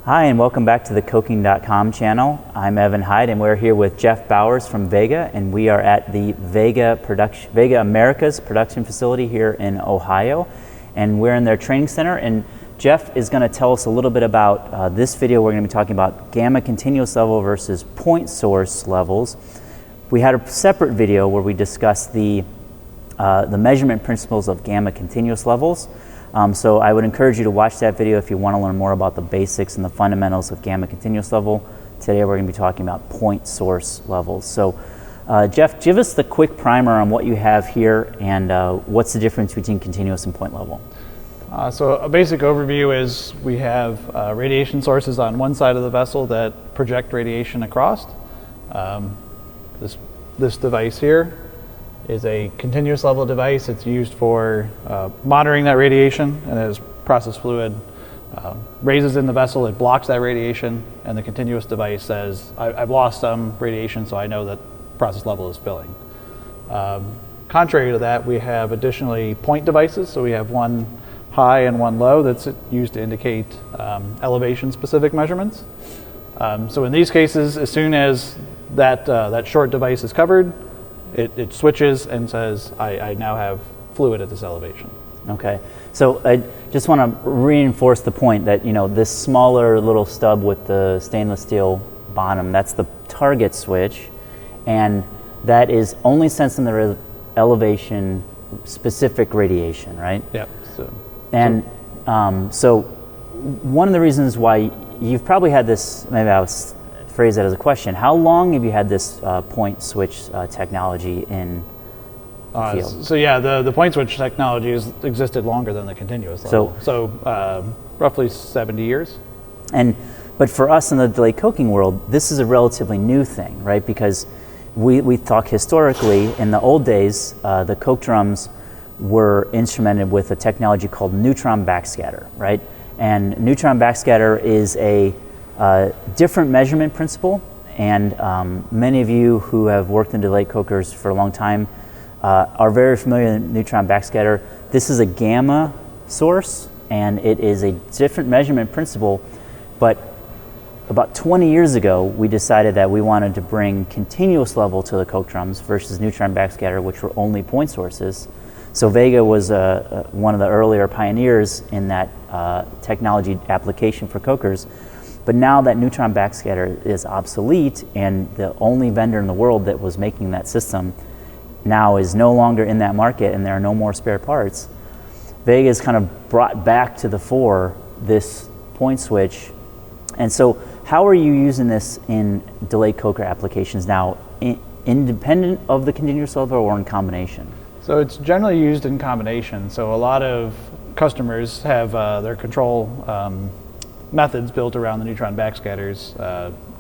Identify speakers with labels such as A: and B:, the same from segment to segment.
A: Hi, and welcome back to the Coking.com channel. I'm Evan Hyde, and we're here with Jeff Bowers from VEGA, and we are at the VEGA Americas production facility here in Ohio, and we're in their training center. And Jeff is going to tell us a little bit about this video. We're going to be talking about gamma continuous level versus point source levels. We had a separate video where we discussed the measurement principles of gamma continuous levels. So I would encourage you to watch that video if you want to learn more about the basics and the fundamentals of gamma continuous level. Today we're going to be talking about point source levels. So Jeff, give us the quick primer on what you have here and what's the difference between continuous and point level.
B: So a basic overview is we have radiation sources on one side of the vessel that project radiation across. This device here is a continuous level device. It's used for monitoring that radiation, and as process fluid raises in the vessel, it blocks that radiation, and the continuous device says, I've lost some radiation, so I know that process level is filling. Contrary to that, we have additionally point devices, so we have one high and one low that's used to indicate elevation-specific measurements. So in these cases, as soon as that short device is covered, it switches and says, I now have fluid at this elevation.
A: Okay, so I just want to reinforce the point that, you know, this smaller little stub with the stainless steel bottom, that's the target switch, and that is only sensing the elevation specific radiation, right?
B: Yeah.
A: So one of the reasons why you've probably had this, maybe I'll phrase that as a question, how long have you had this point switch technology in the field?
B: So yeah, the point switch technology has existed longer than the continuous level. So roughly 70 years.
A: But for us in the delayed coking world, this is a relatively new thing, right? Because we talk historically, in the old days, the coke drums were instrumented with a technology called Neutron backscatter, right? And Neutron backscatter is a different measurement principle, and many of you who have worked in delayed cokers for a long time are very familiar with Neutron backscatter. This is a gamma source, and it is a different measurement principle, but about 20 years ago, we decided that we wanted to bring continuous level to the coke drums versus Neutron backscatter, which were only point sources. So VEGA was one of the earlier pioneers in that technology application for cokers. But now that Neutron backscatter is obsolete, and the only vendor in the world that was making that system now is no longer in that market, and there are no more spare parts, VEGA has kind of brought back to the fore this point switch. And so how are you using this in delayed coker applications now, independent of the continuous level or in combination?
B: So it's generally used in combination. So a lot of customers have their control methods built around the Neutron backscatters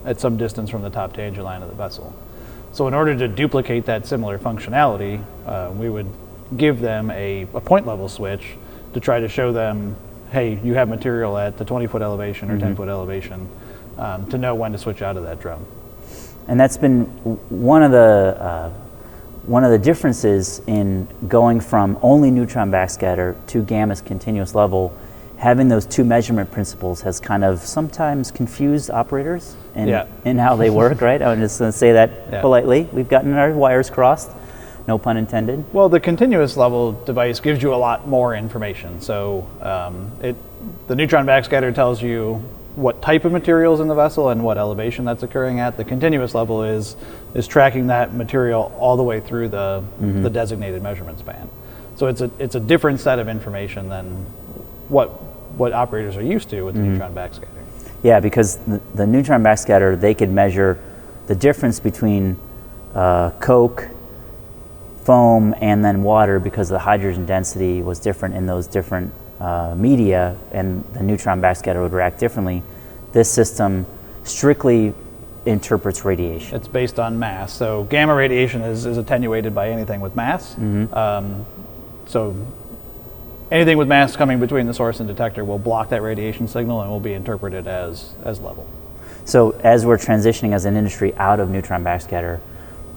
B: at some distance from the top tangent line of the vessel. So in order to duplicate that similar functionality, we would give them a point level switch to try to show them, hey, you have material at the 20-foot elevation or 10-foot elevation, to know when to switch out of that drum.
A: And that's been one of the differences in going from only Neutron backscatter to gamma's continuous level. Having those two measurement principles has kind of sometimes confused operators in how they work, right? I'm just going to say that politely. We've gotten our wires crossed, no pun intended.
B: Well, the continuous level device gives you a lot more information. So the Neutron backscatter tells you what type of material is in the vessel and what elevation that's occurring at. The continuous level is tracking that material all the way through the designated measurement span. So it's a different set of information than what operators are used to with the Neutron backscatter.
A: Yeah, because the Neutron backscatter, they could measure the difference between coke, foam, and then water, because the hydrogen density was different in those different media, and the Neutron backscatter would react differently. This system strictly interprets radiation.
B: It's based on mass. So gamma radiation is attenuated by anything with mass. So anything with mass coming between the source and detector will block that radiation signal and will be interpreted as level.
A: So as we're transitioning as an industry out of Neutron backscatter,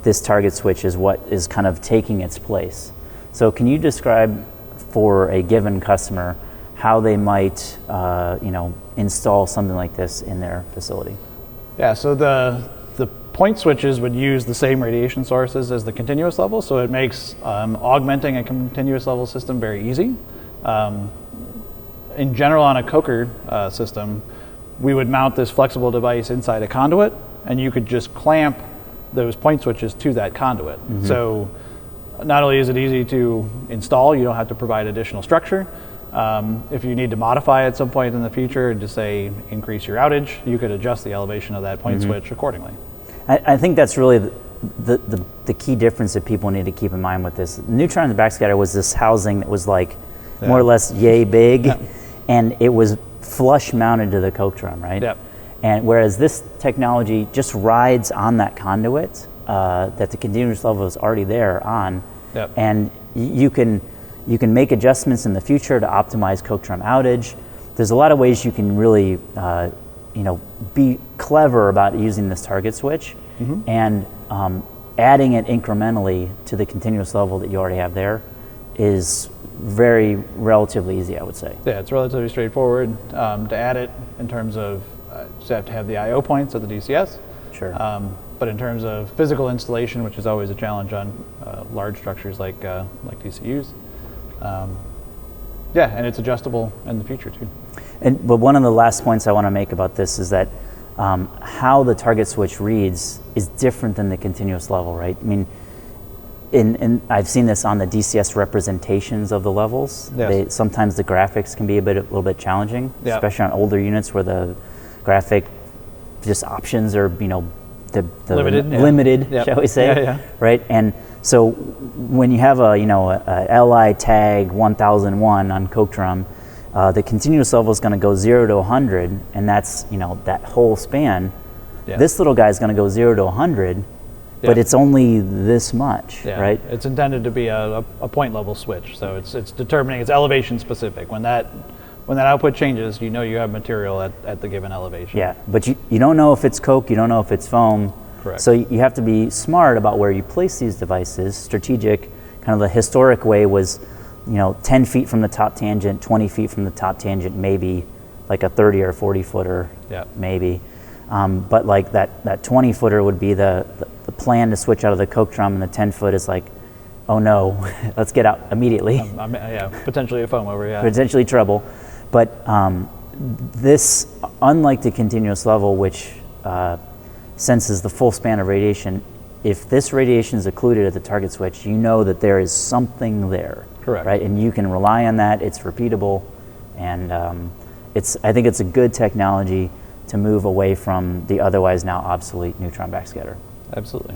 A: this target switch is what is kind of taking its place. So can you describe for a given customer how they might install something like this in their facility.
B: Yeah, so the point switches would use the same radiation sources as the continuous level, so it makes augmenting a continuous level system very easy. In general, on a coker system, we would mount this flexible device inside a conduit, and you could just clamp those point switches to that conduit. Mm-hmm. So not only is it easy to install, you don't have to provide additional structure. If you need to modify at some point in the future to say increase your outage, you could adjust the elevation of that point mm-hmm. switch accordingly.
A: I think that's really the key difference that people need to keep in mind with this. Neutron backscatter was this housing that was like more or less yay big, and it was flush mounted to the coke drum, right?
B: Yep.
A: And whereas this technology just rides on that conduit that the continuous level is already there on, and you can make adjustments in the future to optimize coke drum outage. There's a lot of ways you can really be clever about using this target switch mm-hmm. and adding it incrementally to the continuous level that you already have there is very relatively easy, I would say.
B: Yeah, it's relatively straightforward to add it in terms of just have to have the I/O points at the DCS.
A: Sure.
B: But in terms of physical installation, which is always a challenge on large structures like DCUs, and it's adjustable in the future too.
A: But one of the last points I want to make about this is that how the target switch reads is different than the continuous level, right? I mean, I've seen this on the DCS representations of the levels. Yes. Sometimes the graphics can be a little bit challenging, especially on older units where the graphic just options are, the limited, shall we say, right? And so when you have a LI tag 1001 on coke drum, the continuous level is going to go 0 to 100, and that's that whole span. Yeah. This little guy is going to go 0 to 100, but it's only this much, right?
B: It's intended to be a point level switch, so it's determining, it's elevation specific. When that output changes, you have material at the given elevation.
A: Yeah, but you don't know if it's coke, you don't know if it's foam.
B: Correct.
A: So you have to be smart about where you place these devices. Strategic, kind of the historic way was 10 feet from the top tangent, 20 feet from the top tangent, maybe like a 30 or 40 footer, maybe. But like that 20 footer would be the plan to switch out of the coke drum, and the 10 foot is like, oh no, let's get out immediately.
B: Potentially a foam over,
A: Potentially trouble. But this, unlike the continuous level, which senses the full span of radiation, if this radiation is occluded at the target switch, you know that there is something there.
B: Correct.
A: Right, and you can rely on that. It's repeatable, and I think it's a good technology to move away from the otherwise now obsolete neutron backscatter.
B: Absolutely.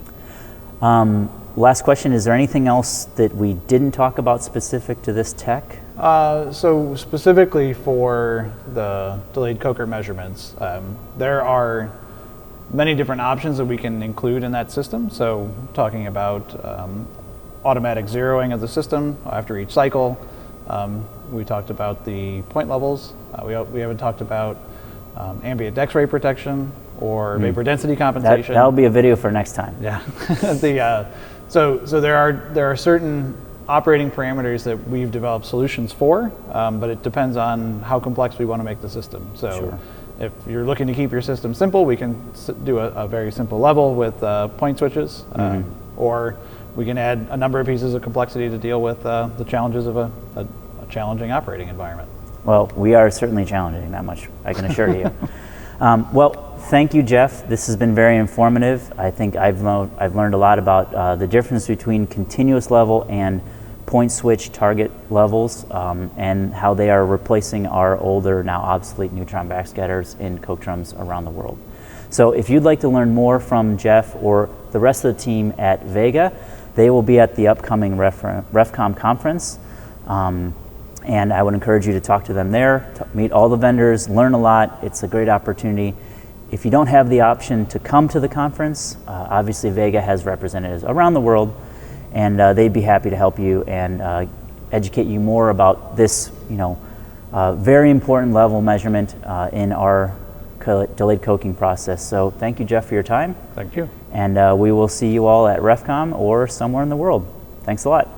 A: Last question: is there anything else that we didn't talk about specific to this tech?
B: So specifically for the delayed coker measurements, there are many different options that we can include in that system. So talking about automatic zeroing of the system after each cycle. We talked about the point levels. We haven't talked about ambient X-ray protection or vapor density compensation.
A: That'll be a video for next time.
B: Yeah. So there are certain operating parameters that we've developed solutions for, but it depends on how complex we want to make the system. So if you're looking to keep your system simple, we can do a very simple level with point switches, or we can add a number of pieces of complexity to deal with the challenges of a challenging operating environment.
A: Well, we are certainly challenging, that much I can assure you. Well, thank you, Jeff. This has been very informative. I think I've learned a lot about the difference between continuous level and point switch target levels, and how they are replacing our older, now obsolete neutron backscatters in coke drums around the world. So if you'd like to learn more from Jeff or the rest of the team at VEGA, they will be at the upcoming RefCom conference, and I would encourage you to talk to them there, meet all the vendors, learn a lot. It's a great opportunity. If you don't have the option to come to the conference, obviously VEGA has representatives around the world, and they'd be happy to help you and educate you more about this, very important level measurement in our delayed coking process. So thank you, Jeff, for your time.
B: Thank you.
A: And we will see you all at RefCom or somewhere in the world. Thanks a lot.